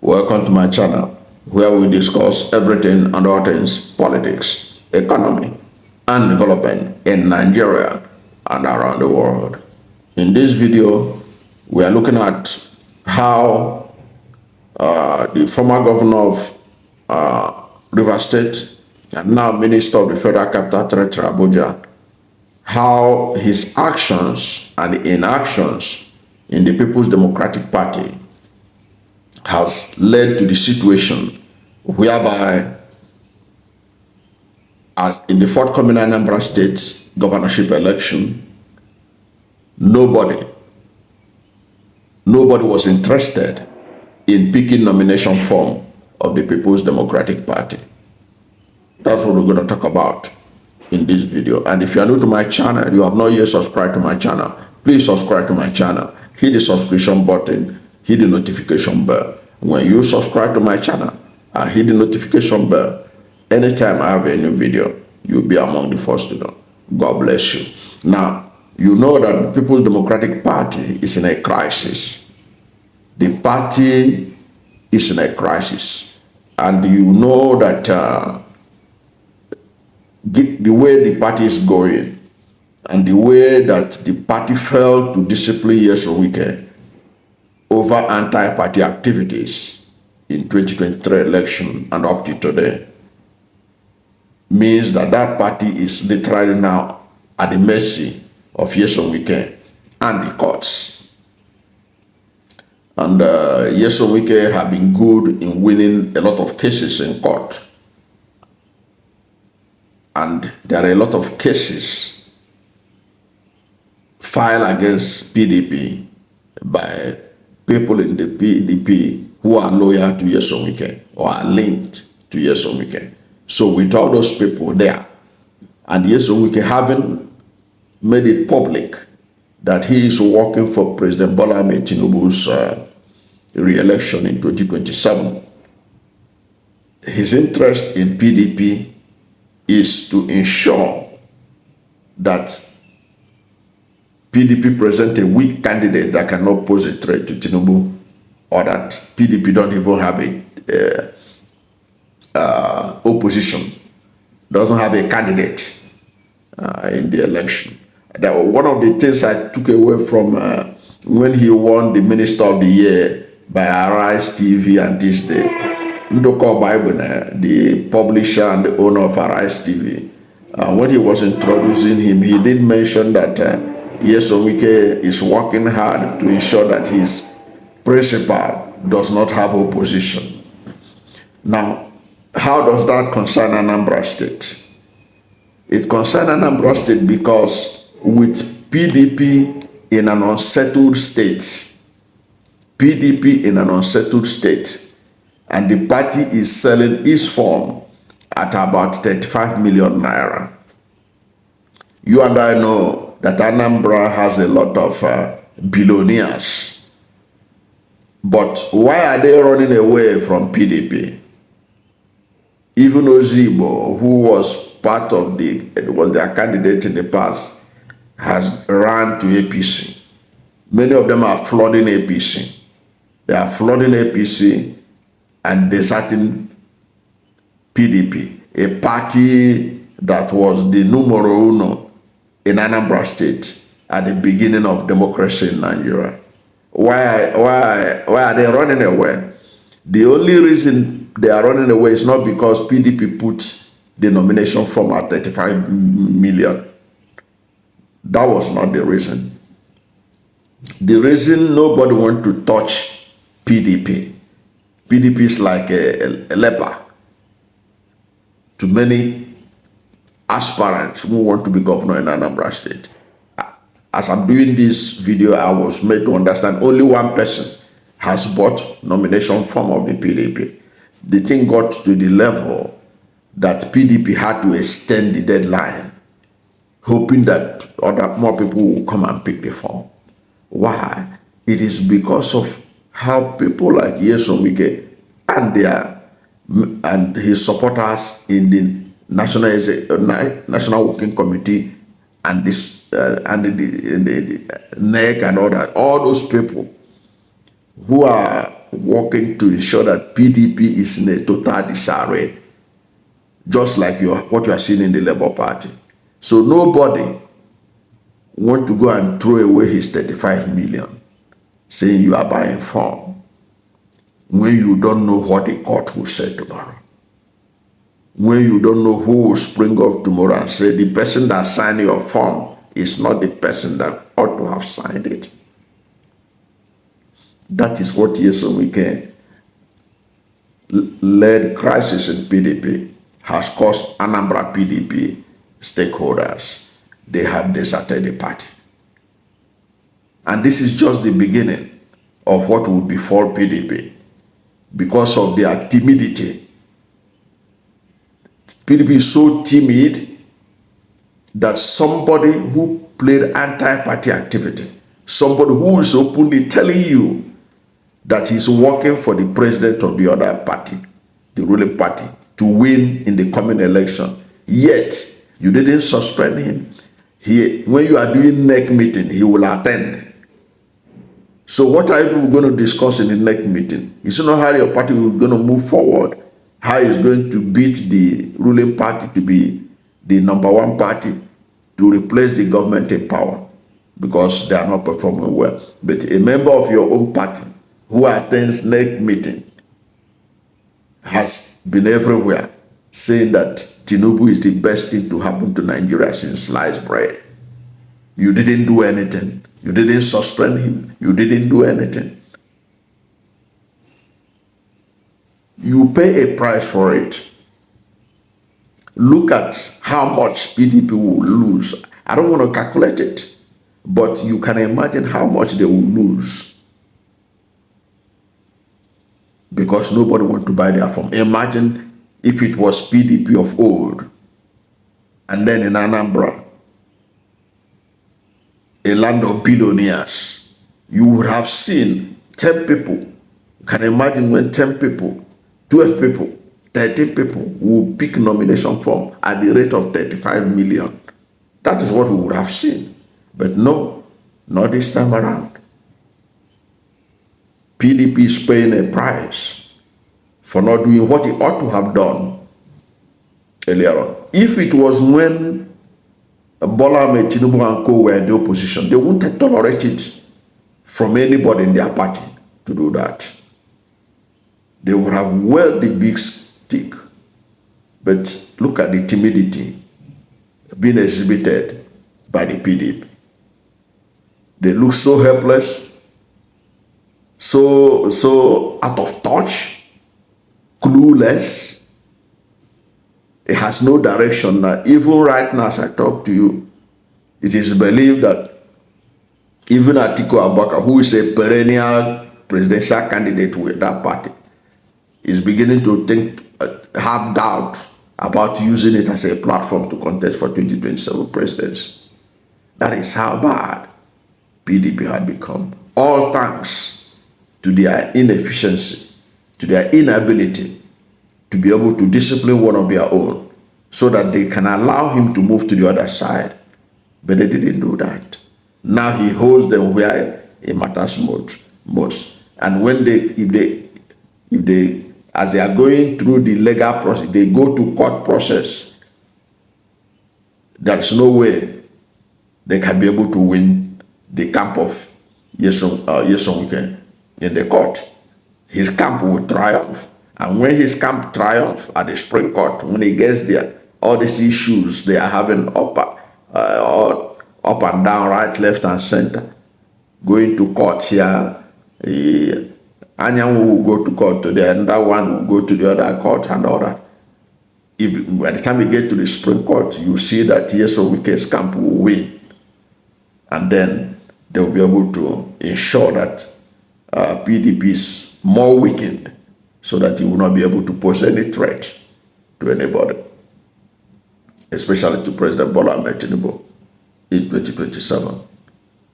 Welcome to my channel, where we discuss everything and all things politics, economy, and development in Nigeria and around the world. In this video, we are looking at how the former governor of River State and now Minister of the Federal Capital Territory, Abuja, how his actions and inactions in the People's Democratic Party has led to the situation whereby, as in the forthcoming Anambra State governorship election, nobody was interested in picking nomination form of the People's Democratic Party. That's what we're going to talk about in this video. And if you are new to my channel, you have not yet subscribed to my channel, please subscribe to my channel. Hit the subscription button, hit the notification bell. When you subscribe to my channel and hit the notification bell, anytime I have a new video, you'll be among the first to know. God bless you. Now, you know that the People's Democratic Party is in a crisis. The party is in a crisis. And you know that the way the party is going and the way that the party failed to discipline Nyesom Wike over anti-party activities in 2023 election and up to today means that that party is literally now at the mercy of Nyesom Wike and the courts. And Nyesom Wike have been good in winning a lot of cases in court. And there are a lot of cases filed against PDP by people in the PDP who are loyal to Nyesom Wike or are linked to Nyesom Wike. So with all those people there, and Nyesom Wike having made it public that he is working for President Bola Ahmed Tinubu's re-election in 2027, his interest in PDP is to ensure that PDP present a weak candidate that cannot pose a threat to Tinubu, or that PDP don't even have a opposition, doesn't have a candidate in the election. That was one of the things I took away from when he won the Minister of the Year by Arise TV and this day. Ndoko Bible, the publisher and the owner of Arise TV, when he was introducing him, he did mention that Nyesom Wike is working hard to ensure that his principal does not have opposition. Now, how does that concern Anambra State? It concerns Anambra State because with PDP in an unsettled state, and the party is selling its form at about 35 million naira. You and I know that Anambra has a lot of billionaires. But why are they running away from PDP? Even Ozibo, who was part of was their candidate in the past, has run to APC. Many of them are flooding APC. They are flooding APC and deserting PDP, a party that was the numero uno in Anambra State at the beginning of democracy in Nigeria. Why are they running away? The only reason they are running away is not because PDP put the nomination form at 35 million. That was not the reason. The reason nobody wants to touch PDP. PDP is like a leper to many aspirants who want to be governor in Anambra State. As I'm doing this video, I was made to understand only one person has bought nomination form of the PDP. The thing got to the level that PDP had to extend the deadline, hoping that more people will come and pick the form. Why? It is because of how people like Nyesom Wike and his supporters in the National Working Committee and the NEC and all those people who are working to ensure that PDP is in a total disarray, just like what you are seeing in the Labour Party. So nobody want to go and throw away his 35 million, saying you are buying form, when you don't know what the court will say tomorrow. When you don't know who will spring up tomorrow and say the person that signed your form is not the person that ought to have signed it. That is what Nyesom Wike led crisis in PDP has caused Anambra PDP stakeholders. They have deserted the party. And this is just the beginning of what will befall PDP because of their timidity. PDP is so timid that somebody who played anti-party activity, somebody who is openly telling you that he's working for the president of the other party, the ruling party, to win in the coming election, yet you didn't suspend him. When you are doing NEC meeting, he will attend. So what are you going to discuss in the NEC meeting? You know how your party is going to move forward, how it's going to beat the ruling party to be the #1 party, to replace the government in power, because they are not performing well. But a member of your own party who attends NEC meeting has been everywhere saying that Tinubu is the best thing to happen to Nigeria since sliced bread. You didn't do anything. You didn't suspend him. You didn't do anything. You pay a price for it. Look at how much PDP will lose. I don't want to calculate it, but you can imagine how much they will lose because nobody wants to buy their form. Imagine if it was PDP of old, and then in Anambra, a land of billionaires, you would have seen 10 people. You can imagine when 10 people, 12 people, 13 people will pick nomination form at the rate of 35 million. That is what we would have seen. But no, not this time around. PDP is paying a price for not doing what he ought to have done earlier on. If it was when Bola Ahmed Tinubu and co were in the opposition, they wouldn't have tolerated it from anybody in their party to do that. They would have wielded the big stick. But look at the timidity being exhibited by the PDP. They look so helpless, so out of touch, clueless. It has no direction now. Even right now, as I talk to you, it is believed that even Atiku Abubakar, who is a perennial presidential candidate with that party, is beginning to have doubt about using it as a platform to contest for 2027 presidency. That is how bad PDP had become. All thanks to their inefficiency, to their inability to be able to discipline one of their own so that they can allow him to move to the other side. But they didn't do that. Now he holds them where it matters most. And when if they, as they are going through the legal process, they go to court process, there's no way they can be able to win the camp of Nyesom Wike in the court. His camp will triumph. And when his camp triumph at the Supreme Court, when he gets there, all these issues they are having up and down, right, left, and center, going to court here, Anyanwu will go to court today, another one will go to the other court and all that. If by the time you get to the Supreme Court, you see that Nyesom Wike's camp will win. And then they will be able to ensure that PDP is more weakened so that he will not be able to pose any threat to anybody, especially to President Bola Ahmed Tinubu in 2027.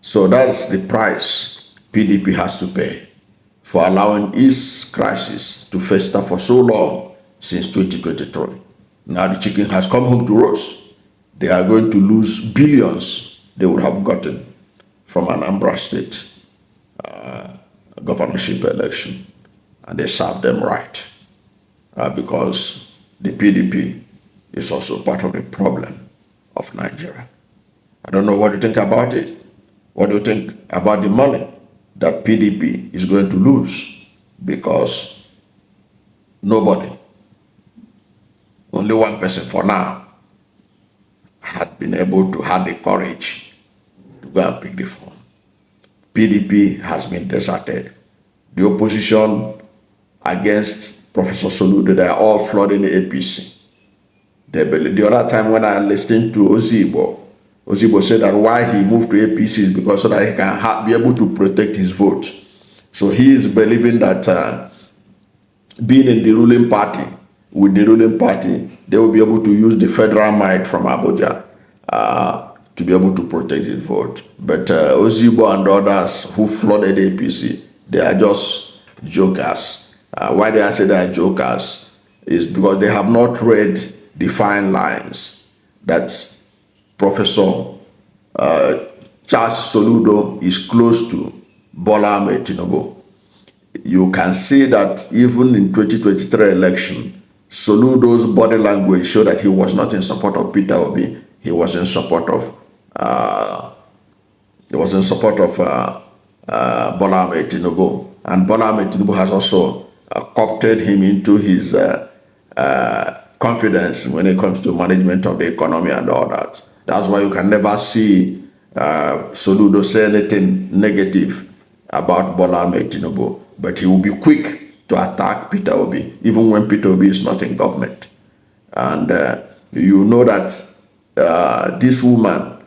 So that's the price PDP has to pay for allowing its crisis to fester for so long since 2023. Now the chicken has come home to roast. They are going to lose billions they would have gotten from Anambra State governorship election. and they serve them right, because the PDP is also part of the problem of Nigeria. I don't know what you think about it. What do you think about the money that PDP is going to lose? Because nobody, only one person for now, had been able to have the courage to go and pick the phone. PDP has been deserted. The opposition against Professor Soludo, they are all flooding the APC. The other time when I listened to Ozigbo said that why he moved to APC is because so that he can be able to protect his vote. So he is believing that being in the ruling party, with the ruling party, they will be able to use the federal might from Abuja to be able to protect his vote. But Ozigbo and others who flooded the APC, they are just jokers. Why do I say they are jokers? Is because they have not read the fine lines that Professor Charles Soludo is close to Bola Ahmed Tinubu. You can see that even in 2023 election, Soludo's body language showed that he was not in support of Peter Obi. He was in support of Bola Ahmed Tinubu, and Bola Ahmed Tinubu has also co-opted him into his confidence when it comes to management of the economy and all that. That's why you can never see Soludo say anything negative about Bola Ahmed Tinubu, but he will be quick to attack Peter Obi, even when Peter Obi is not in government. And you know that this woman,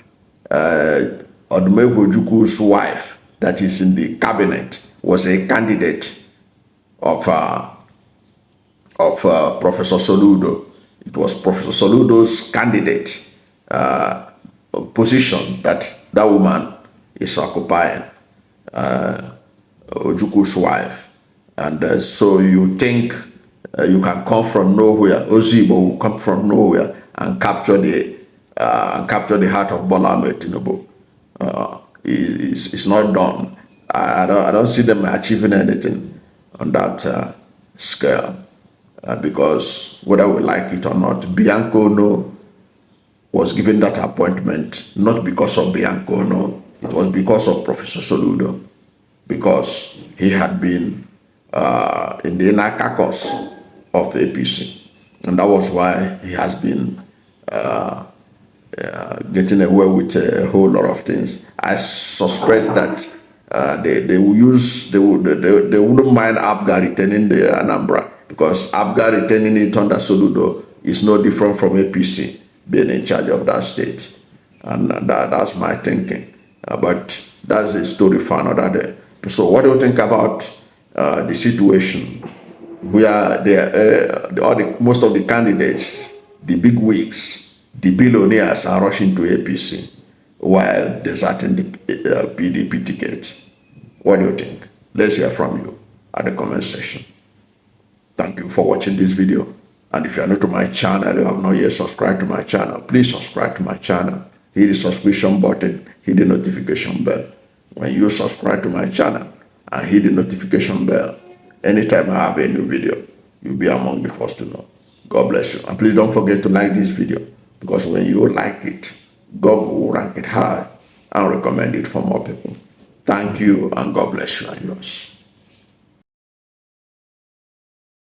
Odumegwu Ojukwu's wife, that is in the cabinet, was a candidate of Professor Soludo. It was Professor Soludo's candidate position that woman is occupying, Ojukwu's wife. And so you think you can come from nowhere, Ozigbo will come from nowhere and capture the heart of Bola Ahmed Tinubu. It's not done. I don't see them achieving anything on that scale, because whether we like it or not, Bianco No was given that appointment not because of Bianco No, it was because of Professor Soludo, because he had been in the inner caucus of APC, and that was why he has been getting away with a whole lot of things. I suspect that they wouldn't mind Abga retaining the Anambra, because Abga retaining it under Soludo is no different from APC being in charge of that state, and that's my thinking. But that's a story for another day. So what do you think about the situation where most of the candidates, the big wigs, the billionaires are rushing to APC while deserting the PDP ticket? What do you think? Let's hear from you at the comment section. Thank you for watching this video. And if you are new to my channel, you have not yet subscribed to my channel, please subscribe to my channel. Hit the subscription button, hit the notification bell. When you subscribe to my channel and hit the notification bell, anytime I have a new video, you'll be among the first to know. God bless you. And please don't forget to like this video, because when you like it, God will rank it high and recommend it for more people. Thank you, and God bless you and yours.